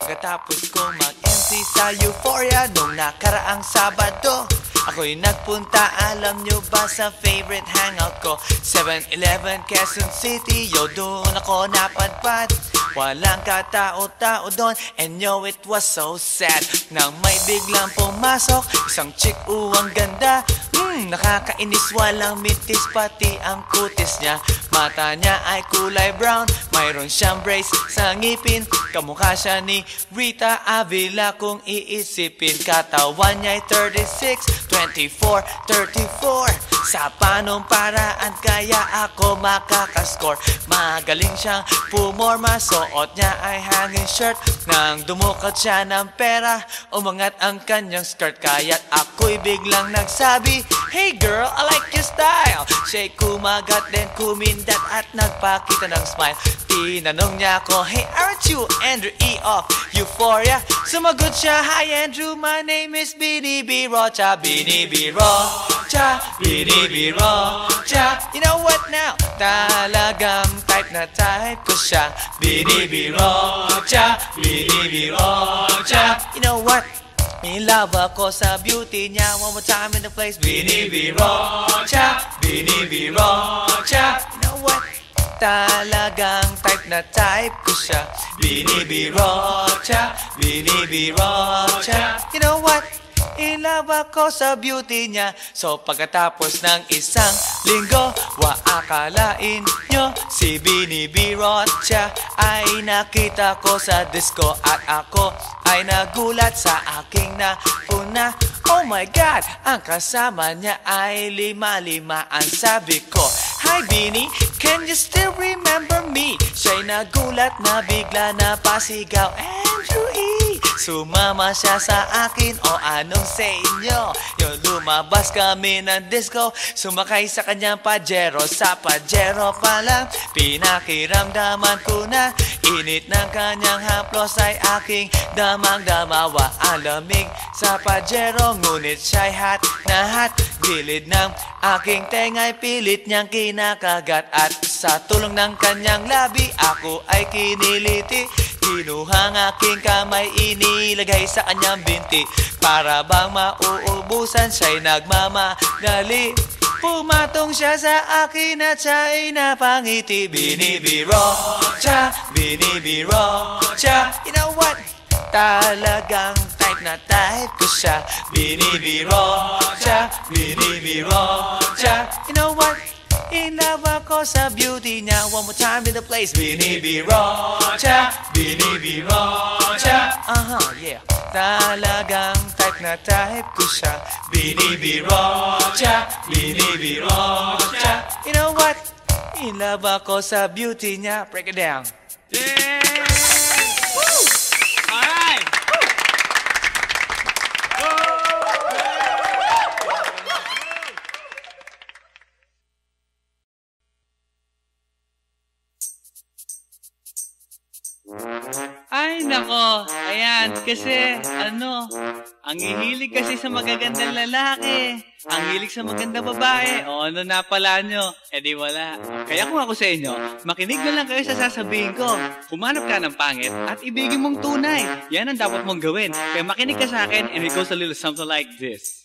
Pagkatapos kong mag-MC sa Euphoria nung nakaraang Sabado, ako'y nagpunta, alam nyo ba, sa favorite hangout ko, 7-Eleven, Quezon City. Yo, doon ako napadpad, walang katao-tao doon, and yo, it was so sad nang may biglang pumasok isang chick, ang ganda. Nakakainis, walang mitis, pati ang kutis niya. Mata niya ay kulay brown, mayroon siyang brace sa ngipin. Kamukha siya ni Rita Avila kung iisipin. Katawan niya ay 36, 24, 34. Sa panong paraan kaya ako makakascore. Magaling siyang pumorma, suot niya ay hanging shirt. Nang dumukat siya ng pera, umangat ang kanyang skirt. Kaya't ako'y biglang nagsabi, "Hey girl, I like your style." Siya'y kumagat din kumindat at nagpakita ng smile. Tinanong niya ako, "Hey, aren't you Andrew E. of Euphoria?" Sumagot siya, "Hi Andrew, my name is Bini B. Rocha." Bini B. Rocha, Bini B. Rocha. You know what now? Talagang type na type ko siya. Bini B. Rocha, Bini B. Rocha. You know what? In love ako sa beauty niya. One more time in the place. Bini B. Rocha, Bini B. Rocha. You know what? Talagang type na type ko siya. Bini B. Rocha, Bini B. Rocha. You know what? In love ako sa beauty niya. So pagkatapos ng isang linggo, akalain nyo si Bini B. Rocha ay nakita ko sa disco. At ako ay nagulat sa aking napuna. Oh my God, ang kasama niya ay lima-limaan. Sabi ko, "Hi Bini, can you still remember me?" Siya'y nagulat na bigla na pasigaw, "Andrew E." Sumama siya sa akin, o anong sa inyo? Yung lumabas kami ng disco, sumakay sa kanyang Pajero. Sa Pajero pa lang, pinakiramdaman ko na init ng kanyang haplos ay aking damang-damawa. Ang lamig sa Pajero, ngunit siya'y hot na hot. Gilid ng aking tenga'y pilit niyang kinakagat. At sa tulong ng kanyang labi, ako ay kiniliti. Kinuha ang aking kamay, inilagay sa kanyang binti. Para bang mauubusan, siya'y nagmamadali. Pumatong siya sa akin at siya'y napangiti. Bini B. Rocha, Bini B. Rocha. You know what? Talagang type na type ko siya. Bini B. Rocha, Bini B. Rocha. You know what? In love ako sa beauty niya. One more time in the place. Bini B. Rocha, Bini B. Rocha. Yeah. Talagang type na type ko siya. Bini B. Rocha, Bini B. Rocha. You know what? In love ako sa beauty niya. Break it down. Yeah! Woo! All right! Ay, nako. Ayan, kasi, ang hihilig kasi sa magagandang lalaki. Ang hilig sa magandang babae. O, ano na pala nyo? Eh di wala. Kaya kung ako sa inyo, makinig na lang kayo sa sasabihin ko. Humanap ka ng pangit at ibigin mong tunay. Yan ang dapat mong gawin. Kaya makinig ka sa akin and it goes a little something like this.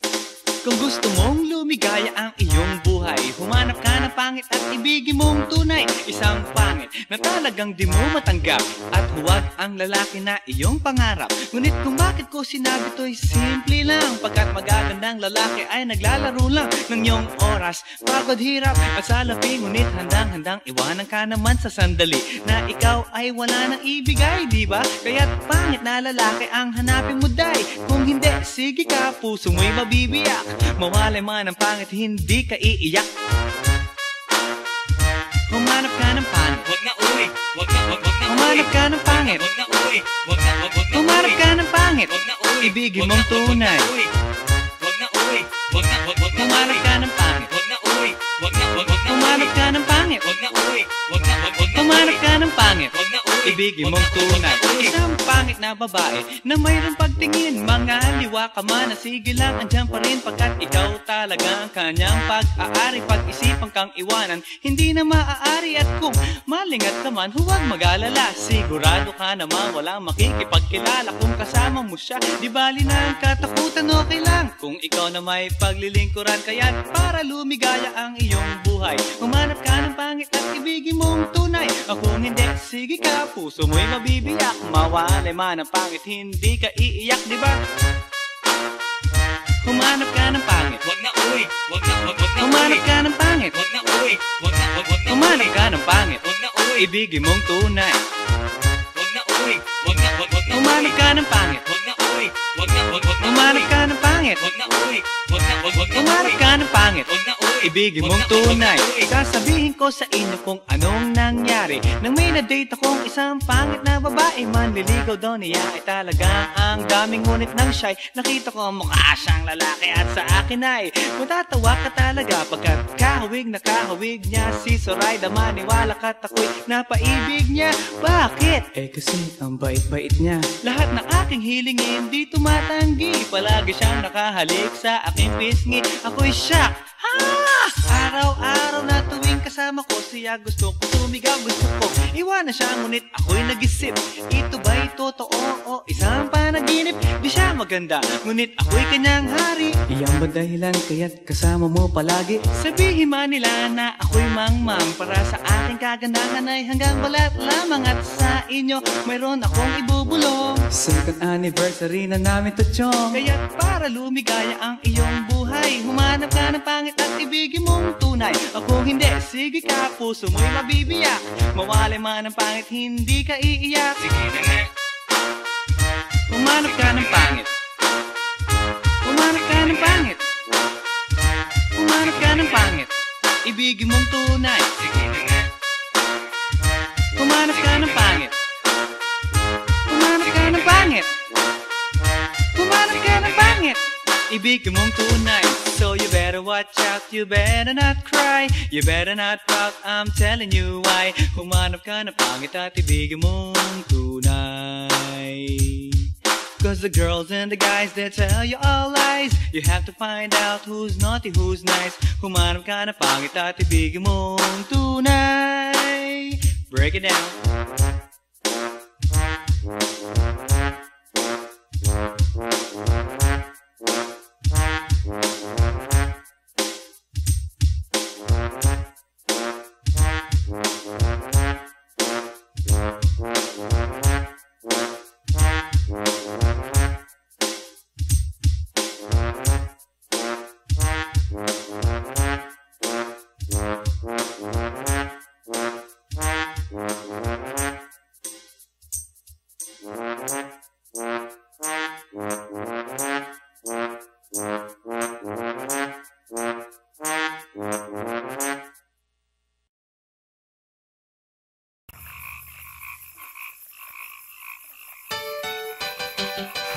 Kung gusto mong lumigaya ang iyong buhay, humanap ka ng pangit at ibigin mong tunay. Isang pangit na talagang di mo matanggap, at huwag ang lalaki na iyong pangarap. Ngunit kung bakit ko sinabi to'y simple lang, pagkat magagandang lalaki ay naglalaro lang ng iyong oras, pagod, hirap at salapi. Ngunit handang-handang iwanan ka naman sa sandali na ikaw ay wala nang ibigay, di ba? Kaya't pangit na lalaki ang hanapin mo, day. Kung hindi, sige ka, puso mo'y mabibiyak. Mawalay man ang pangit, hindi ka iiyak. Humanap ka ng pangit, wag na uwi. Humanap ka ng pangit, wag na uwi. Humanap ka ng pangit, wag na uwi. Ibigin mong tunay. Wag na uwi. Humanap ka ng pangit, wag na uwi. Humanap ka ng pangit, wag na uwi. Humanap ka ng pangit, wag na uwi. Ibigin mong tunay. Isang pangit na babae na mayroong pagtingin. Mga liwa ka man na sige lang, andyan pa rin pagkat ikaw talaga ang kanyang pag-aari. Pag-isipan kang iwanan, hindi na maaari. At kung malingat ka man, huwag mag-alala, sigurado ka naman walang makikipagkilala. Kung kasama mo siya, di bali na ang katakutan, okay lang kung ikaw na may paglilingkuran. Kaya't para lumigaya ang iyong buhay, humanap ka ng pangit at ibigin mong tunay. Kung hindi, sige ka, puso mo'y mabibiyak. Mawalay man ang pangit, hindi ka iiyak, di ba? Humanap ka ng pangit, wag na uwi, wag na humanap ka ng pangit, wag na uwi, wag na humanap ka ng pangit, wag na uwi, ibigin mong tunay. Wag na uwi, wag na humanap ka ng pangit, wag na uwi, wag na humanap ka ng pangit, wag na uwi, wag na humanap ka ng pangit, wag na uwi, ibigin mong tunay. Sasabihin ko sa inyo kung anong nangyari nang may na-date akong isang pangit na babae. Manliligaw daw niya ay talagang ang daming, ngunit nang siya'y nakita ko mukha siyang lalaki. At sa akin ay matatawa ka talaga pagkat kahawig na kahawig niya si Zoraida. Maniwala ka't ako'y napaibig niya. Bakit? Eh kasi ang bait-bait niya. Lahat ng aking hilingin di tumatanggi. Palagi siyang nakahalik sa aking pisngi. Ako'y shock. Araw-araw na tuwing kasama ko siya, gusto ko sumigaw, gusto ko iwanan siya, ngunit ako'y nag-isip, ito ba'y totoo o isang panaginip? Di siya maganda, ngunit ako'y kanyang hari. Iyan ba dahilan kaya't kasama mo palagi? Sabihin man nila na ako'y mangmang, para sa aking kagandahan ay hanggang balat lamang. At sa inyo mayroon akong ibubulong. Second anniversary na namin to, chong. Kaya't para lumigaya ang iyong buhay, humanap ka ng pangit at ibigin mong tunay. Kung hindi, sige ka, puso mo'y mabibiyak. Mawalay man ang pangit, hindi ka iiyak. Sige na nga. Humanap ka ng pangit, humanap ka ng pangit, humanap ka ng pangit, ibigin mong tunay. Sige na nga. Humanap ka ng pangit, humanap ka ng pangit, humanap ka ng pangit, ibigin mong tunay. So you better watch out, you better not cry, you better not pout, I'm telling you why. Humanap ka ng pangit at ibigin mong tunay. Cause the girls and the guys, they tell you all lies. You have to find out who's naughty, who's nice. Humanap ka ng pangit at ibigin mong tunay. Break it down.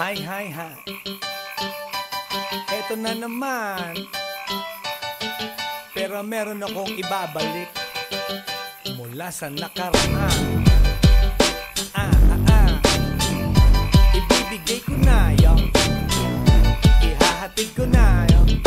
Hi. Eto na naman. Pero meron akong ibabalik mula sa nakaraan. Ibibigay ko na yung ihahatid ko na yung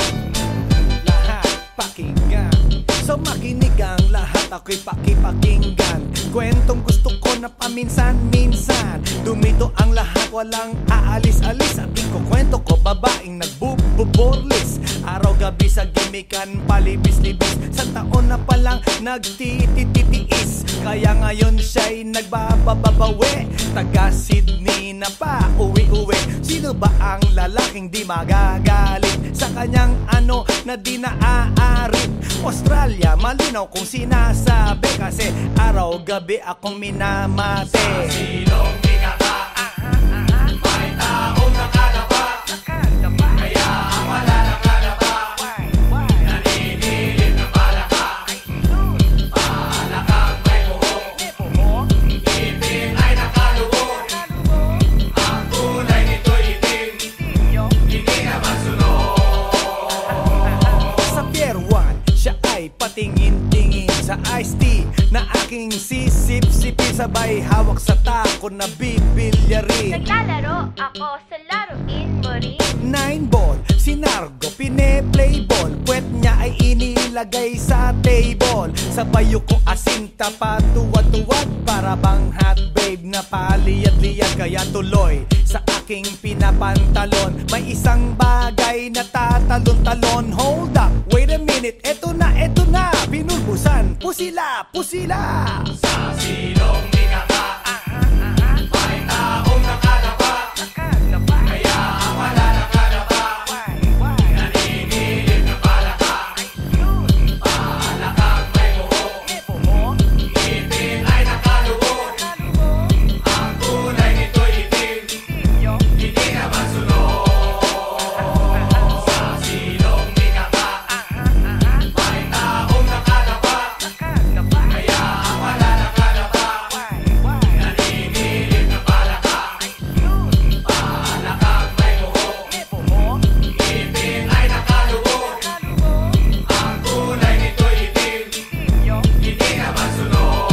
lahat pakinggan. So makinig ang lahat, ako'y pakipakinggan. Kwentong gusto ko na paminsan-minsan. Dumito ang lahat, walang aalis-alis. At ikukwento ko babaeng nagbuborlis. Araw-gabi sa gimikan, palibis-libis. Sa taon na palang nagtititiis. Kaya ngayon siya'y nagbababawi. Taga Sydney na pa, uwi-uwi. Sino ba ang lalaking di magagalit sa kanyang ano na di naaarit? Australia, malinaw kung sinasabi, kasi araw-gabi akong minamate. Sa silong binaba, may taong nakalaba. Kaya ang wala nakalaba, naninilig na palaka. Palakang may buhok, ngipin ay nakalubog. Ang kulay nito'y itim, hindi naman sunog. Sa Pier 1, siya ay patingin-tingin sa iced tea na aking sisip-sipin. Sabay hawak sa tako na bibilya rin. Naglalaro ako sa laruin mo rin. 9 ball, si Nargo pine-play ball. Puwet niya ay inilagay sa table. Sabay ko asinta pa tuwad-tuwad. Para bang hot babe na paliyad-liyad. Kaya tuloy sa aking pinapantalon may isang bagay na tatalon-talon. Hold up, wait a minute, eto na, pinulbusan, pusila, pusila. Sa silong nikaka, may taong nakalapa, kaya wala nakalapa. Nanginginig na palaka, palakang may buho, ngipin ay nakalubog. Ang kulay nito'y itim, hindi naman sunod. Sa silong nikaka, may taong nakalapa, kaya wala nakalapa. Nanginginig na palaka, palakang may buho, ngipin ay nakalubog. Ang kulay nito'y itim, hindi naman sunod.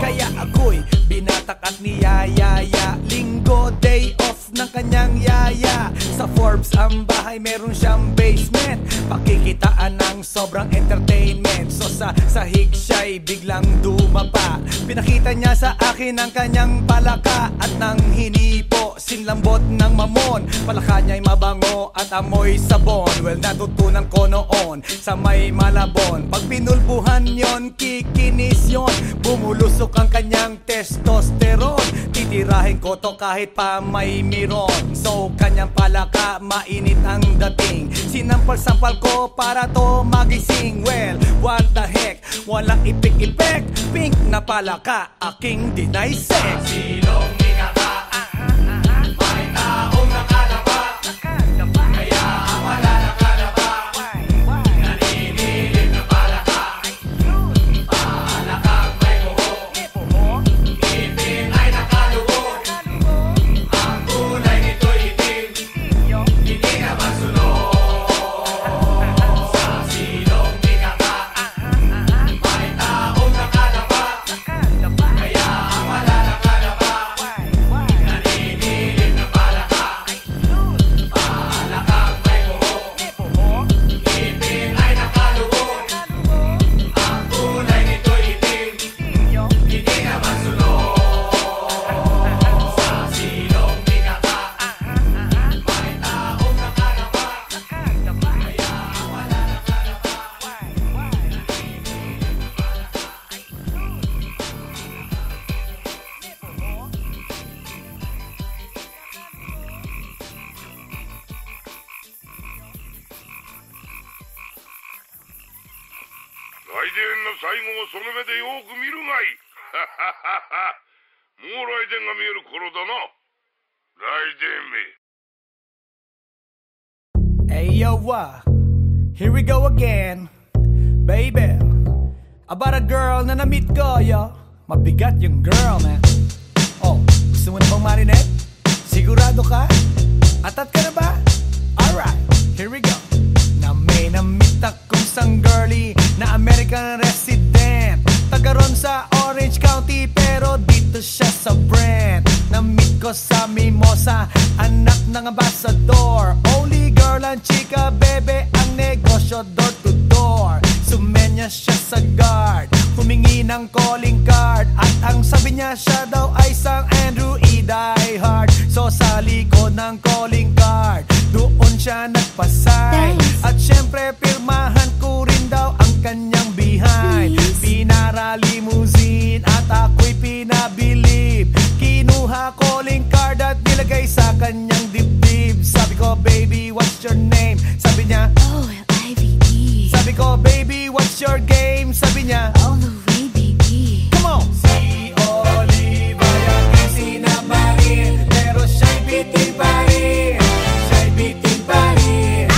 Kaya ako'y binatak at niyayaya. Linggo, day off ng kanyang yaya. Sa Forbes ang bahay, meron siyang basement. Pakikitaan ng sobrang entertainment. So sa sahig siya'y biglang dumapa. Pinakita niya sa akin ang kanyang palaka. At nang hinipo, sinlambot ng mamon. Palaka niya'y mabango at amoy sabon. Well, natutunan ko noon sa may Malabon. Pag pinulbuhan yon, kikinis yon. Bumulusok ang kanyang testosterone. Titirahin ko to kahit pa may miron. So kanyang palaka, mainit ang dating. Sinampal-sampal ko para to magising. Well, what the heck, walang ipik-ipek. Pink na palaka, aking deny sex. Silong nikaka, may taong nakalapa, kaya wala nakalapa. Nanginginig na palaka, palakang may buho, ngipin ay nakalubog. Ang kulay nito'y itim, hindi naman sunod. Sa silong nikaka, may taong nakalapa, kaya wala nakalapa. Nanginginig na palaka, palakang may buho, ngipin ay nakalubog. Ang kulay nito'y itim, hindi naman sunod. Sa silong nikaka, may taong nakalapa, kaya wala nakalapa. Hey yo, here we go again, baby. About a girl na na-meet ko, yo. Mabigat yung girl, man. Oh, gusto mo na bang marinig? Sigurado ka? Atat ka na ba? Alright, here we go. Na may na-meet akong isang girly na American resident. Taga ron sa Orange County pero dito siya sa Brent. Na-meet ko sa Mimosa, anak ng ambassador. Only girl and chika, bebe, ang negosyo door to door. Sumenya siya sa guard, humingi ng calling card. At ang sabi niya siya daw ay isang Andrew E. Diehard. So sa likod ng calling card, doon siya nagpasay. At syempre pirmahan ko rin daw ang kanyang behind. Pinara limousine at ako'y pinabilib. Kinuha calling card at nilagay sa kanyang dibdib. Sabi ko, baby, what's your name? Sabi niya, OLIVE. sabi ko, baby, what's your game? Sabi niya, All the way, baby. come on! Si Olive ay aking sinamarin, pero siya'y bitin pa rin. Siya'y bitin pa rin.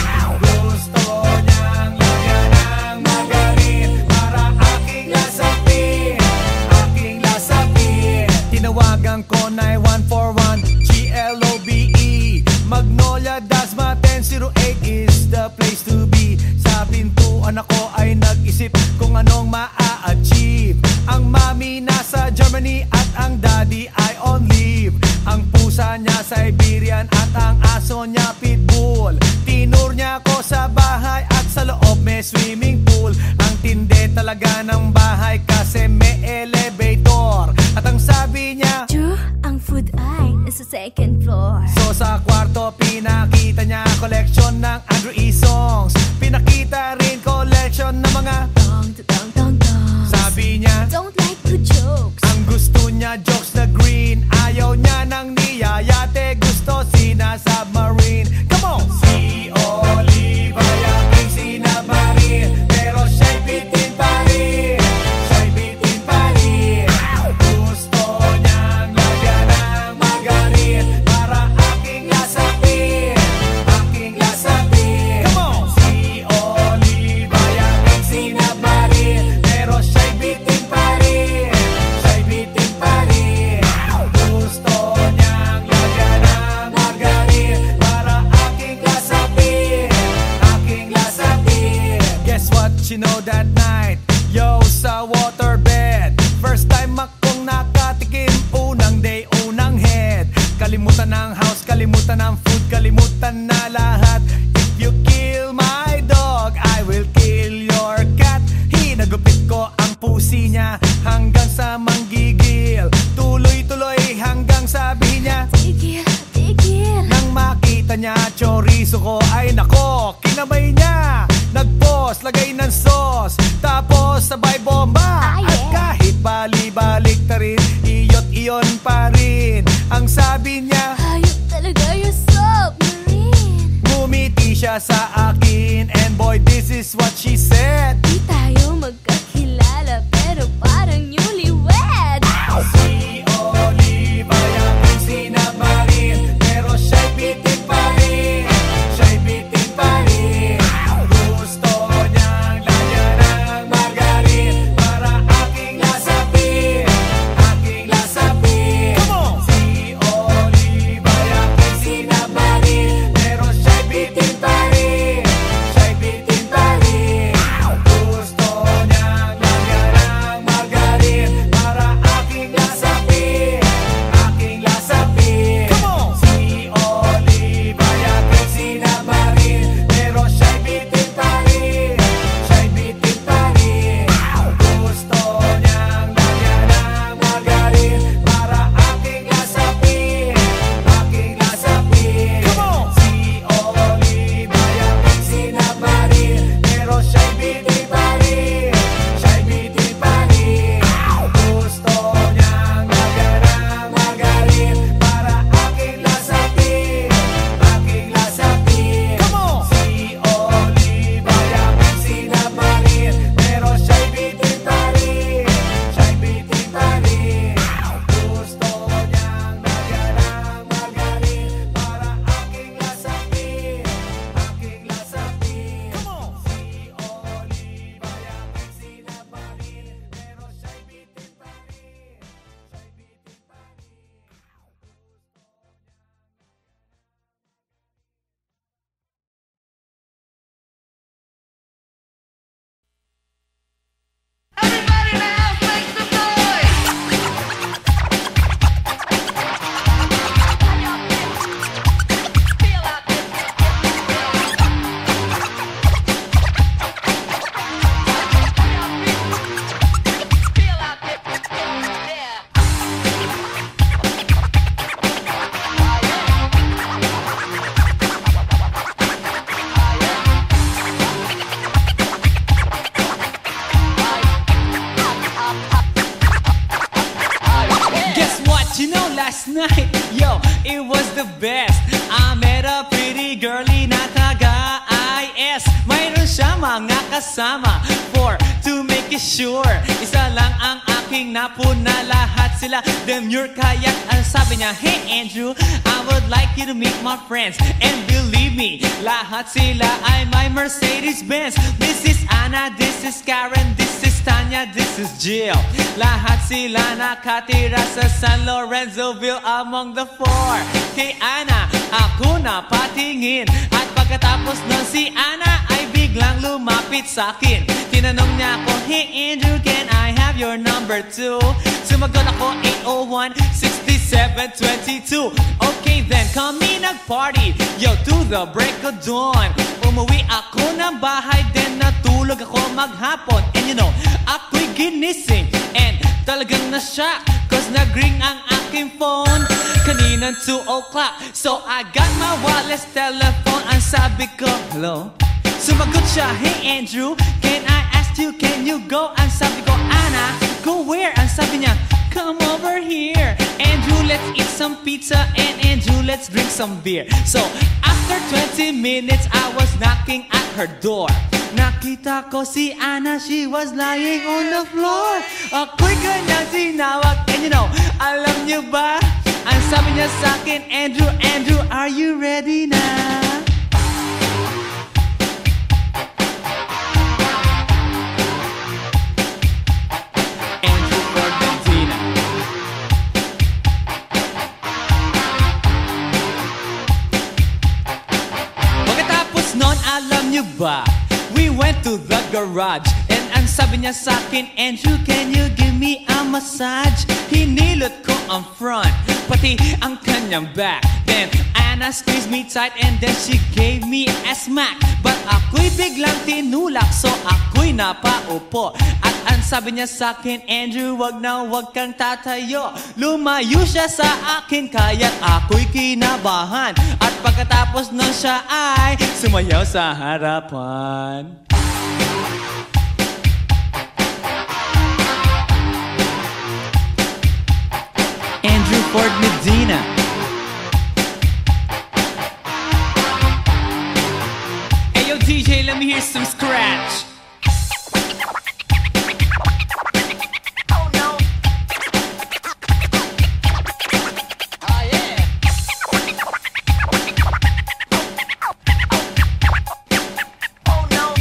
Gusto niyang lagyan ng magarin para aking lasapin, aking lasapin. Tinawagan ko 9141 GLOBE Magnolia, Dasma 1008 is the place to be. Sa pintuan ako ay nag-isip kung anong maa-achieve. Ang mami nasa Germany at ang daddy ay on Olive. Ang pusa niya Siberian at ang aso niya Pitbull. Tinur niya ako sa bahay at sa loob may swimming pool. Ang tindi talaga ng bahay kasi may elevator. At ang sabi niya, True, ang food ay nasa second floor. so sa kwarto pinakita niya collection ng Andrew E. songs. Pinakita rin collection ng mga Dong, dong, dong, dong. sabi niya, Don't like the jokes. ang gusto niya jokes na green. Ayaw niya ng niyayate, gusto sina-submarine. Come on! Si Olive ay aking sinabarin, pero siya'y bitin pa rin. Siya'y bitin pa rin. Gusto niyang lagyan ng margarin para aking lasapin. Aking lasapin. Come on! Si Olive ay aking sinabarin, pero siya'y bitin pa rin. Siya'y bitin pa rin. Gusto niyang lagyan ng margarin para aking lasapin. Aking lasapin. Guess what you know that night? Yo, sa waterbed. First time akong nakatikim. Unang day, unang head. Kalimutan ng house, kalimutan ng food, kalimutan na lahat. If you kill my dog, I will kill your cat. Hinagupit ko ang pusi niya hanggang sa manggigil. Tuloy-tuloy hanggang sabi niya, Tigil, tigil. nang makita niya chorizo ko, ay nako, kinabay niya. Nagpos, lagay ng sauce, tapos sabay bomba. Ah, yeah. At kahit bali-balik ta rin, iyot-iyon pa rin. Ang sabi niya, Hayop talaga yung submarine. ngumiti siya sa akin. And boy, this is what she said. Di tayo magkakilala pero parang newlywed. Si Olive ay aking sinabarin, pero siya'y bitin pa rin. Siya'y bitin pa rin. Gusto niyang lagyan ng margarin para aking lasapin. Aking lasapin. Si Olive ay aking sinabarin, pero siya'y bitin pa rin. Siya'y bitin pa rin. Gusto niyang lagyan ng margarin para aking lasapin. Aking lasapin. Si Olive ay aking sinabarin, pero siya'y bitin pa rin. Siya'y bitin pa rin. Gusto niyang lagyan ng margarin para aking lasapin. Aking lasapin. Si Olive ay aking sinabarin, pero siya'y bitin pa rin. Siya'y bitin pa rin. Gusto niyang lagyan ng margarin para aking lasapin. Aking lasapin. Si Olive ay aking sinabarin, pero siya'y bitin pa rin. Siya'y bitin pa rin. Gusto niyang lagyan ng margarin para aking lasapin. Aking lasapin. Si Olive ay aking sinabarin, pero siya'y bitin pa rin. Siya'y bitin pa rin. Guess what? You know, last night, yo, it was the best. I met a pretty girlie na taga-IS. Mayroon siya mga kasama to make it sure. Isa lang ang aking napuna, lahat sila demure. Kaya ang sabi niya, hey Andrew, I would like you to meet my friends. And believe me, lahat sila ay my Mercedes-Benz. This is Anna, this is Karen, this is Tanya, this is Jill. Lahat sila nakatira sa San Lorenzoville among the four. Kay Anna, ako na patingin. At pagkatapos nun si Anna ay biglang lumapit sa akin. Tinanong niya ako, hey Andrew, can I have your number too? Sumagot ako 801-66 7:22. Okay then, kami nag-party, yo, to the break of dawn. Umuwi ako ng bahay, then natulog ako maghapon. And you know, ako'y ginising, and talagang na-shock, cause nag-ring ang aking phone kaninang 2 o'clock. So I got my wireless telephone, ang sabi ko, hello? Sumagot siya, hey Andrew, can I ask you, can you go? Ang sabi ko, Anna, go where? Ang sabi niya, come over here. Andrew, let's eat some pizza, and Andrew, let's drink some beer. So after 20 minutes, I was knocking at her door. Nakita ko si Anna, she was lying on the floor. Ako'y kanyang tinawag, and you know, alam niyo ba? Ang sabi niya sa akin, Andrew, Andrew, are you ready na? Andrew Ford Medina. Pagkatapos nun, alam niyo ba? We went to the garage, and ang sabi niya sa akin, Andrew, can you give me a massage? Hinilot ko ang front, pati ang kanyang back. Then Anna squeezed me tight, and then she gave me a smack. But ako'y biglang tinulak, so ako'y napaupo. At ang sabi niya sa akin, Andrew, wag na wag kang tatayo. Lumayo siya sa akin, kaya't ako'y kinabahan. At pagkatapos nun siya ay sumayaw sa harapan. Andrew Ford Medina. Hey yo DJ, let me hear some scratch. Oh no. Oh yeah. Oh no.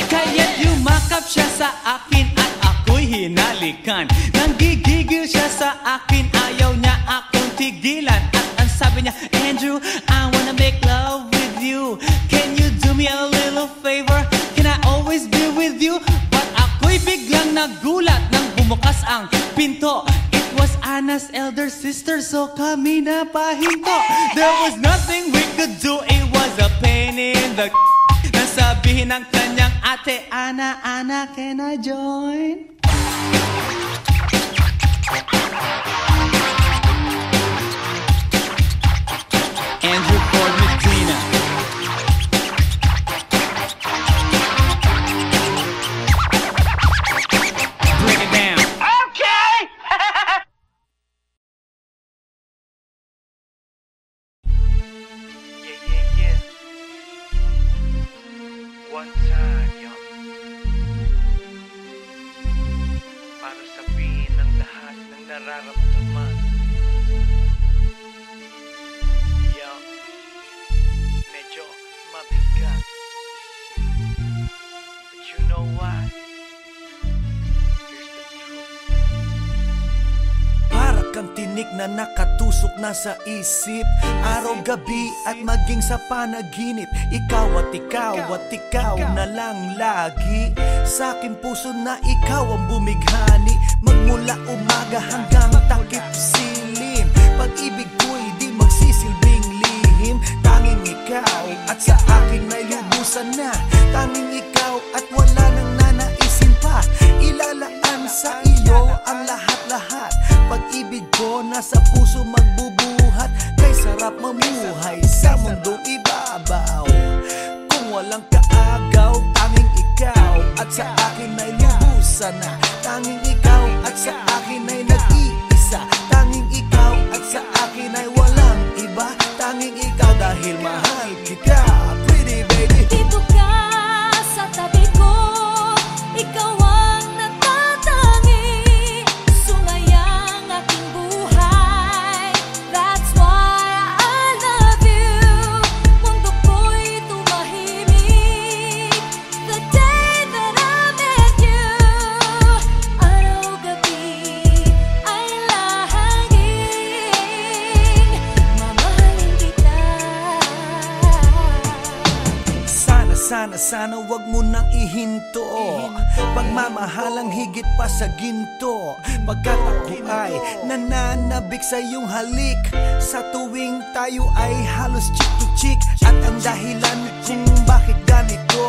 Kaya't yumakap siya sa akin at ako'y hinalikan. Nanggigigil siya sa akin, ayaw niya akong tigilan. At ang sabi niya, Andrew, I wanna make love with you. Can you do me a little favor? Can I always be with you? But ako'y biglang nagulat nang bumukas ang pinto. It was Anna's elder sister, so kami na pahinto. There was nothing we could do, it was a pain in the nasabihin ng kanyang ate, Anna, Anna, can I join? Andrew Ford Medina. Break it down. Okay! Yeah. One time, yo. Para sabihin ang lahat ng nararamdaman. Yo, medyo mabigat. But you know what? Here's the truth. Para kang tinik na nakatusok na sa isip, araw-gabi at maging sa panaginip. Ikaw na lang lagi sa aking puso, na ikaw ang bumighani. Magmula umaga hanggang takip silim, pag-ibig ko'y di magsisilbing lihim. Tanging ikaw at sa akin may lubusan na. Tanging ikaw at wala nang nanaisin pa. Ilalaan sa iyo ang lahat-lahat. Pag-ibig ko nasa puso magbubuhat. Kay sarap mamuhay sa mundong ibabaw. Kung walang kaagaw, tanging ikaw at sa akin ay lubusan na. Tanging ikaw at sa akin ay nag-iisa. Tanging ikaw at sa akin ay walang iba. Tanging ikaw dahil mahal kita, pretty baby. Dito ka sa tabi ko, ikaw ang natatangi. Sumayang aking buhay, that's why I love you. Mundo ko'y tumahimik the day that I met you. Araw-gabi ay lahat sana wag mo nang ihinto. Pagmamahalang higit pa sa ginto, pagkat ako ay nananabik sa iyong halik. Sa tuwing tayo ay halos chick to chick. At ang dahilan kung bakit ganito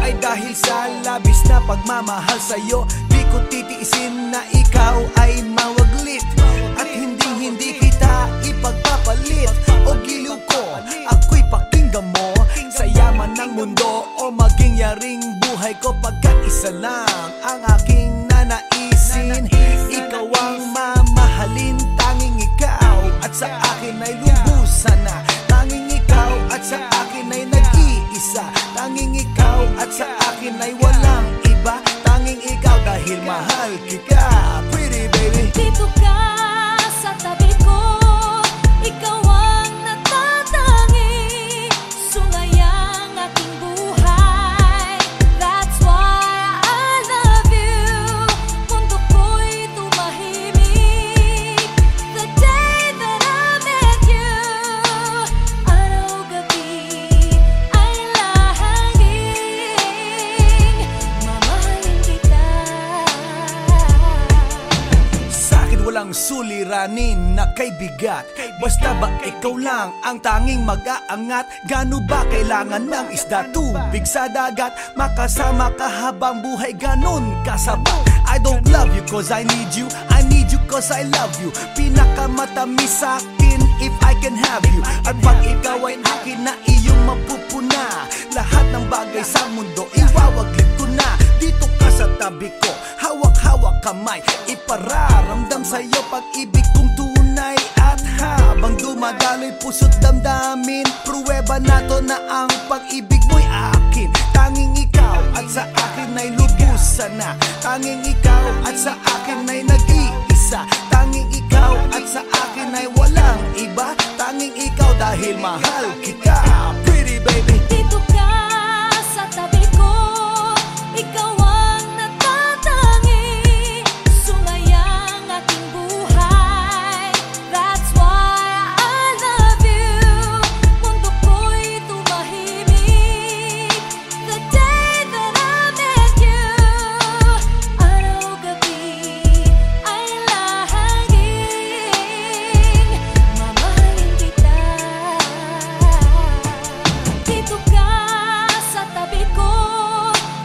ay dahil sa labis na pagmamahal sa'yo. Di ko titiisin na ikaw ay mawaglit, at hindi kita ipagpapalit. O giliw ko, ako'y pakinggan mo, sa yaman ng mundo o maging yaring buhay ko, pagkat isa lang ang aking nanaisin. Ikaw ang mamahalin, tanging ikaw at sa akin ay lubusan na. Tanging ikaw at sa akin ay nag-iisa. Tanging ikaw at sa akin ay walang iba. Tanging ikaw dahil mahal kita, pretty baby. Dito ka sa tabi ko, ikaw ang natatangi, sungayang aking buhay. That's why I love you. Mundo ko'y tumahimik the day that I met you. Araw-gabi ay lahangin, mamahalin kita. Sa'kin walang suliranin na kay bigat, basta ba ikaw lang ang tanging mag-aangat. Gano ba kailangan ng isda, tubig sa dagat, makasama ka habang buhay, ganon kasabat. I don't love you cause I need you, I need you cause I love you. Pinakamatamis sa'kin if I can have you. At pag ikaw ay akin na iyong mapupuna, lahat ng bagay sa mundo iwawaglit ko na. Dito ka sa tabi ko, hawak-hawak kamay, ipararamdam sa'yo pag-ibig kong tunay. At habang dumadaloy puso't damdamin, pruweba na to na ang pag-ibig mo'y akin. Tanging ikaw at sa akin ay lubusan na. Tanging ikaw at sa akin ay nag-iisa. Tanging ikaw at sa akin ay walang iba. Tanging ikaw dahil mahal kita, pretty baby. Dito ka sa tabi ko, ikaw ang natatangi, sungayang aking buhay. That's why I love you. Mundo ko'y tumahimik the day that I met you. Araw-gabi ay lahangin, mamahalin kita. Dito ka sa tabi ko,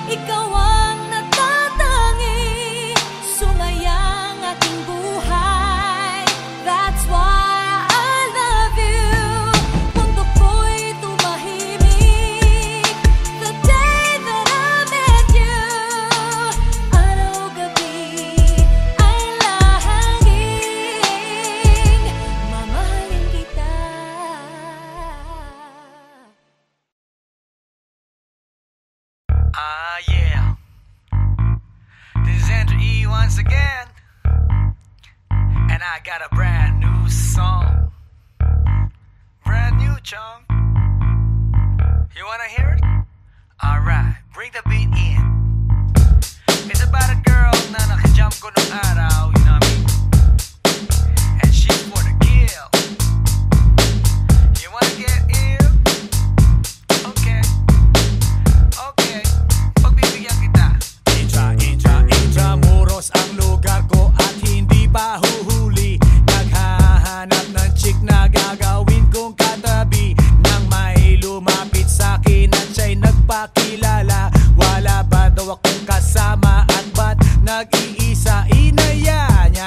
ikaw ang natatangi, sungayang aking buhay. That's why I love you. Mundo ko'y tumahimik the day that I met you. Araw-gabi ay lahangin, mamahalin kita. Yeah. This is Andrew E once again. And I got a brand new song. Brand new, chong. You wanna hear it? Alright, bring the beat in. It's about a girl na nakajump ko nung araw, you know what I mean? And she's for the kill. You wanna get ill? Okay. Okay. Pagbibigyan kita. Intramuros ang lugar ko at hindi pa huhuli. Naghahanap ng chick na gagawin kong katabi, nang may lumapit sa'kin at siya'y nagpakilala. Wala ba daw akong kasama at ba't nag-iisa? Inaya niya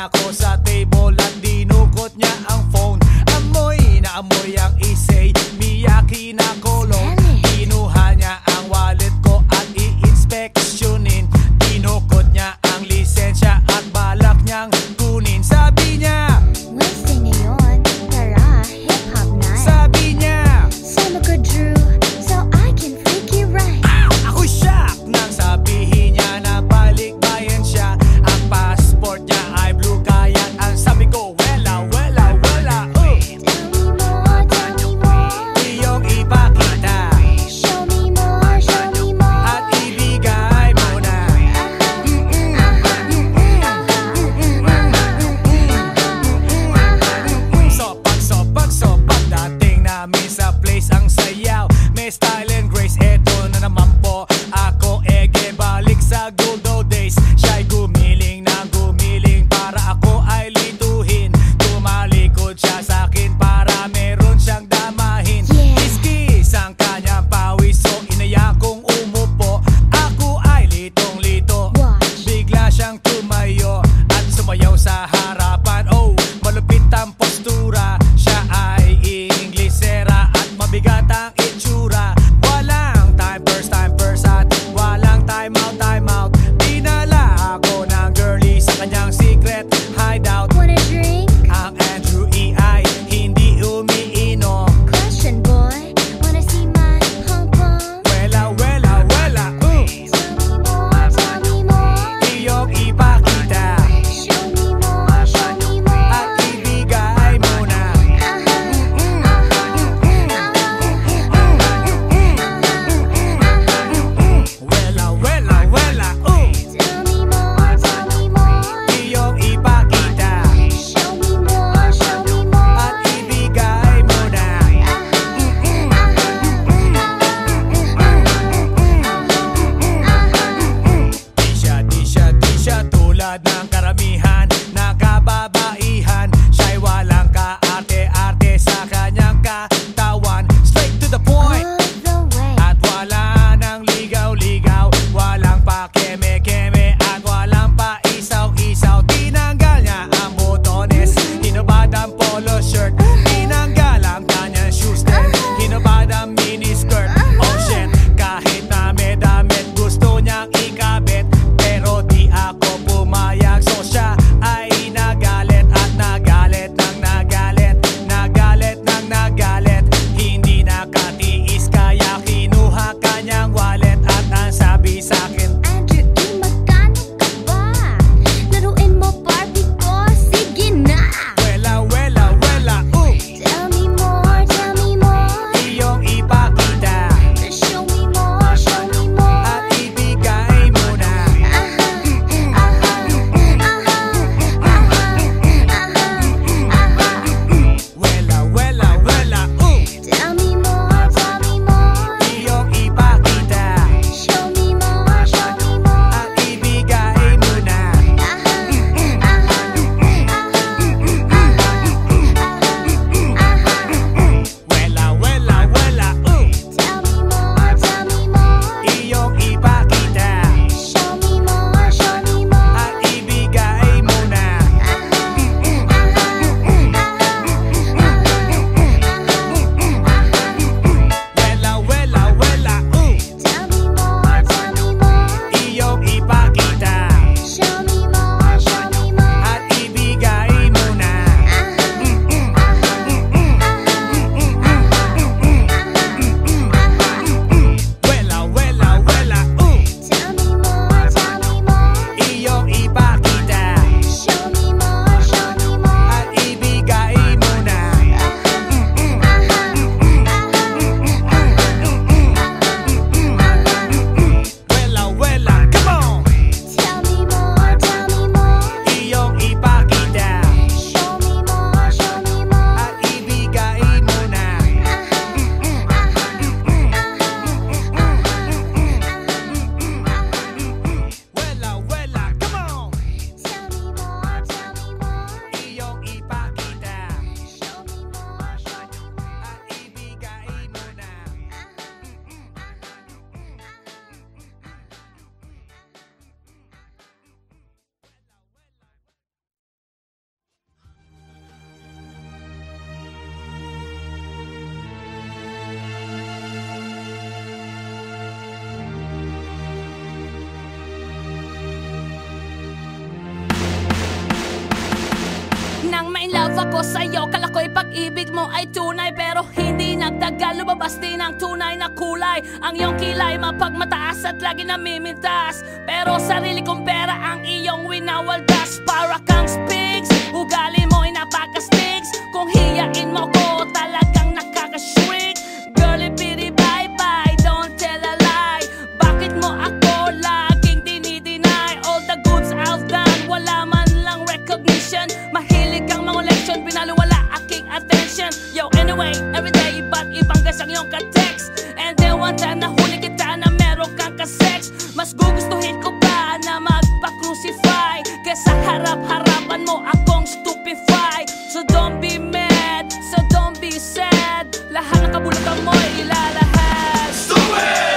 ako sa'yo. Kala ko'y pag-ibig mo ay tunay, pero hindi nagtagal, lumabas din ang tunay na kulay. Ang iyong kilay mapagmataas at lagi namimintas, pero sarili kong pera ang iyong winawaldas. Para kang Spigs, ugali mo ay napaka-sticks. Kung hiyain mo ko, talagang nakaka-shrink. Girlie bitty bye-bye, don't tell a lie. Bakit mo ako laging dinideny? All the goods I've done, wala man lang recognition. Mahilig kang mga leksyon, binaliwala aking attention. Yo, anyway, everyday iba't ibang gas ang iyong ka-text. And then one time nahuli kita na meron kang ka-sex. Mas gugustuhin ko pa na magpa-crucify kesa harap-harapan mo akong stupefy. So don't be mad, so don't be sad. Lahat ng kabulukan mo ilalahad. Stupid!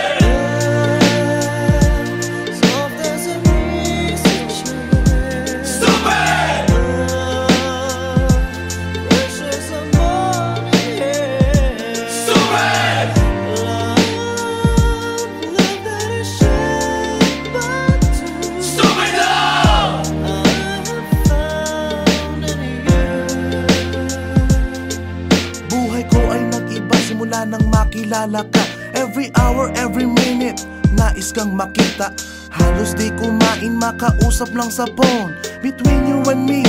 Nang makilala ka, every hour, every minute, nais kang makita. Halos di kumain, makausap lang sa phone. Between you and me,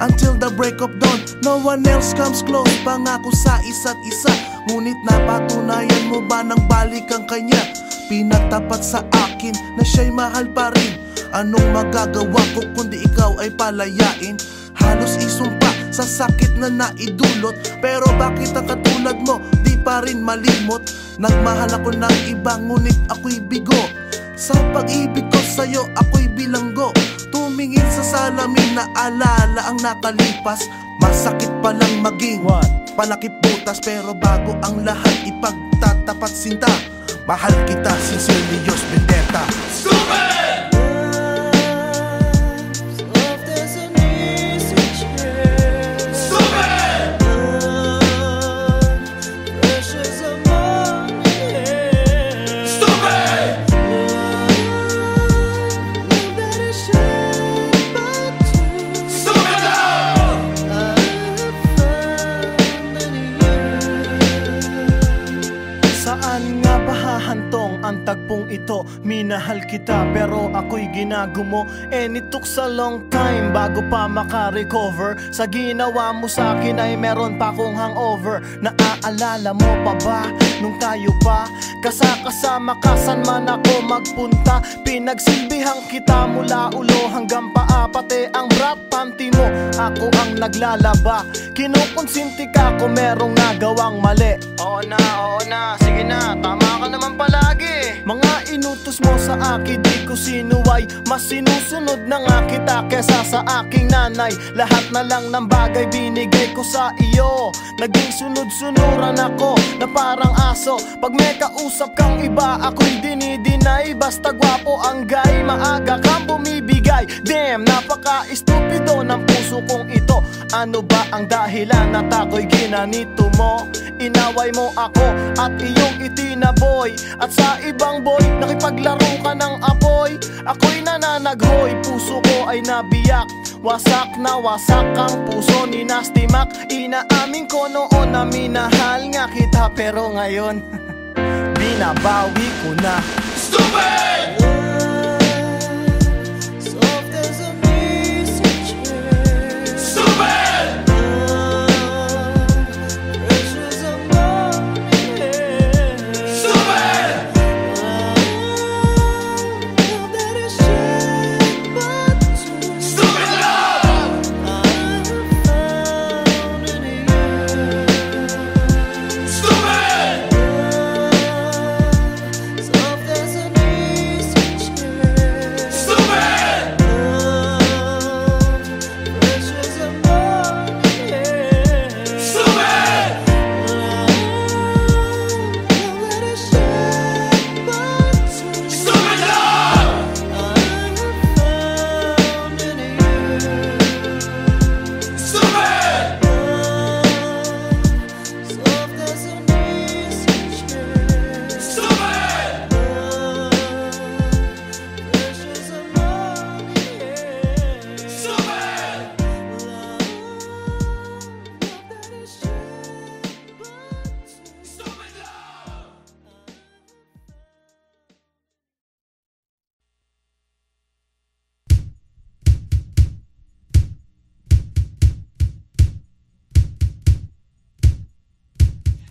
until the break of dawn. No one else comes close, pangako sa isa't isa. Ngunit napatunayan mo ba nang balik ang kanya? Pinagtapat sa akin na siya'y mahal pa rin. Anong magagawa ko kundi ikaw ay palayain? Halos isumpa sa sakit na naidulot, pero bakit ang katulad mo di pa rin malimot? Nagmahal ako ng iba ngunit ako'y bigo. Sa pag-ibig ko sa'yo ako'y bilanggo. Tumingin sa salamin na alala ang nakalipas. Masakit palang maging palakip butas, pero bago ang lahat ipagtatapat sinta. Mahal kita, sincerely yours, Vendetta. Stupid! Ang tagpong ito, minahal kita pero ako'y ginagumo. And it took a long time bago pa makarecover. Sa ginawa mo sa akin ay meron pa akong hangover. Naaalala mo pa ba nung tayo pa kasama ka saan man ako magpunta? Pinagsilbihang kita mula ulo hanggang paa, pati ang bra panty mo ako ang naglalaba. Kinukonsinti ka kung merong nagawang mali. Oo na, sige na, tama ka naman palagi. Mga inutos mo sa akin di ko sinuway. Mas sinusunod na nga kita kesa sa aking nanay. Lahat na lang ng bagay binigay ko sa iyo. Naging sunod-sunuran ako na parang aso. Pag may kausap kang iba ako'y dinidinay. Basta gwapo ang guy, maaga kang bumibigay. Damn, napaka-estupido ng puso kong ito. Ano ba ang dahilan at ako'y ginanito mo? Inaway mo ako at iyong itinaboy. At sa ibang boy, nakipaglaro ka ng apoy. Ako'y nananaghoy, puso ko ay nabiyak. Wasak na wasak ang puso ni Nasty Mac. Inaamin ko noon na minahal nga kita, pero ngayon binabawi ko na. Stupid!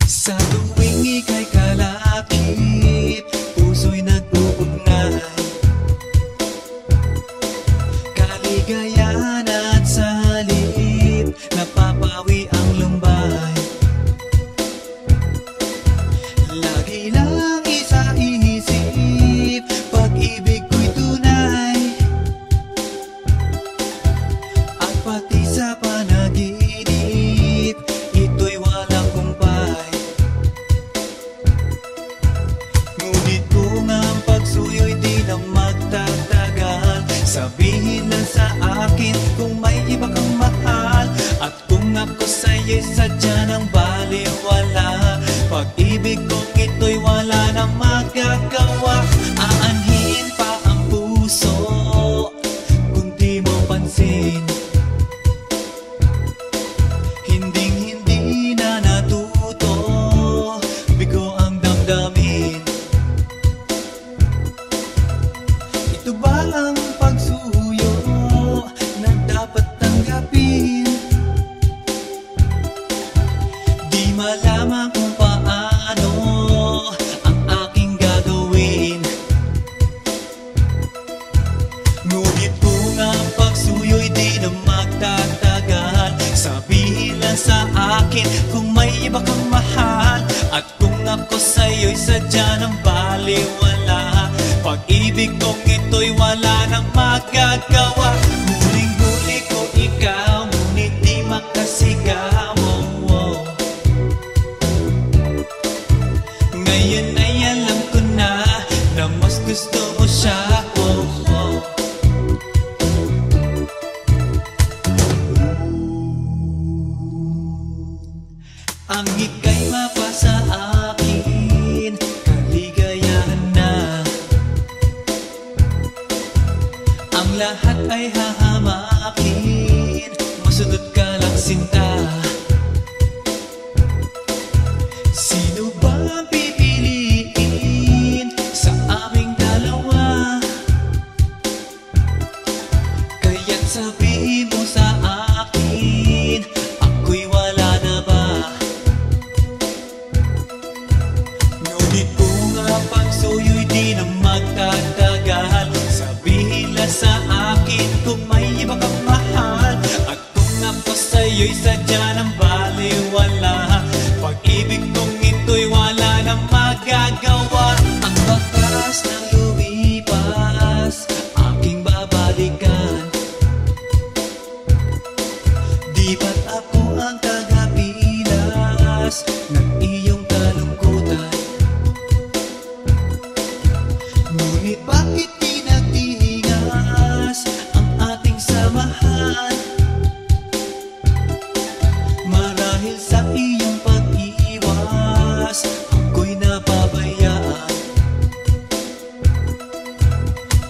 Sa tuwing ika'y kalakip, puso'y nag-uugnay. Kaligayahan at salip, napapawi ang lumbay. Lagi lang isa iisip, pag-ibig ko'y tunay. At pati sa panaginip, ito'y walang kumpay. Ngunit kung ang pagsuyo'y di na magtatagal, sabihin lang sa akin kung may iba kang mahal. At kung ako sa'yo'y sadya ng baliwala, pag-ibig kong ito'y wala na magagawa. Aanhin pa ang puso kung di mo pansin. Hinding-hindi na natuto, bigo ang damdamin. Ito ba ang pagsuyo na dapat tanggapin? Di malaman kung paano ang aking gagawin. Ngunit kung ang pagsuyo'y di na magtatagal, sabihin lang sa akin kung may iba kang mahal. At kung ako sa'yo'y sadya ng baliwala, pag-ibig kong ito'y wala nang magagawa. Huling-huli ko ikaw, ngunit di makasigaw. Ngayon ay alam ko na mas gusto mo siya. Ang ika'y mapasa akin, kaligayahan na. Ang lahat ay hahamakin, masunod ka lang sinta. Sino ba ang pipiliin sa aming dalawa? Kaya't sabihin mo sa akin, ako'y wala na ba? Ngunit kung ang pagsuyo'y di na magtatagal, sabihin lang sa akin kung may iba kang mahal. At kung ako sa'yo'y sadya ng baliwala, pag-ibig kong ito'y wala nang magagawa. Ang bakas ng lumipas, aking babalikan. Di ba't ako ang tagapilas ng iyong kalungkutan? Ngunit bakit di nagtihingas ang ating samahan? Marahil sa iyong pag-iwas, ako'y napabayaan.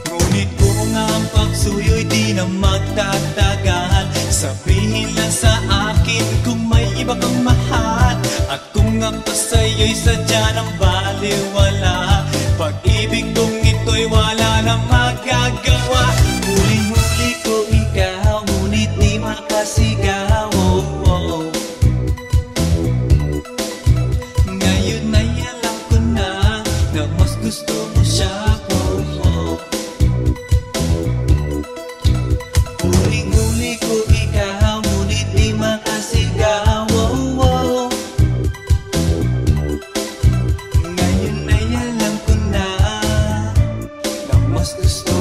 Ngunit kung ang pagsuyo'y di na magtatagal, sabihin lang sa akin kung may iba kang mahal. At kung ako sa'yo'y sadya ng baliwala, pag-ibig kong ito'y wala na magagawa. Huling-huli ko ikaw, ngunit di makasigaw. Ngayon ay alam ko na mas gusto mo siya. Huling-huli ko ikaw, ngunit di makasigaw. Ngayon ay alam ko na mas gusto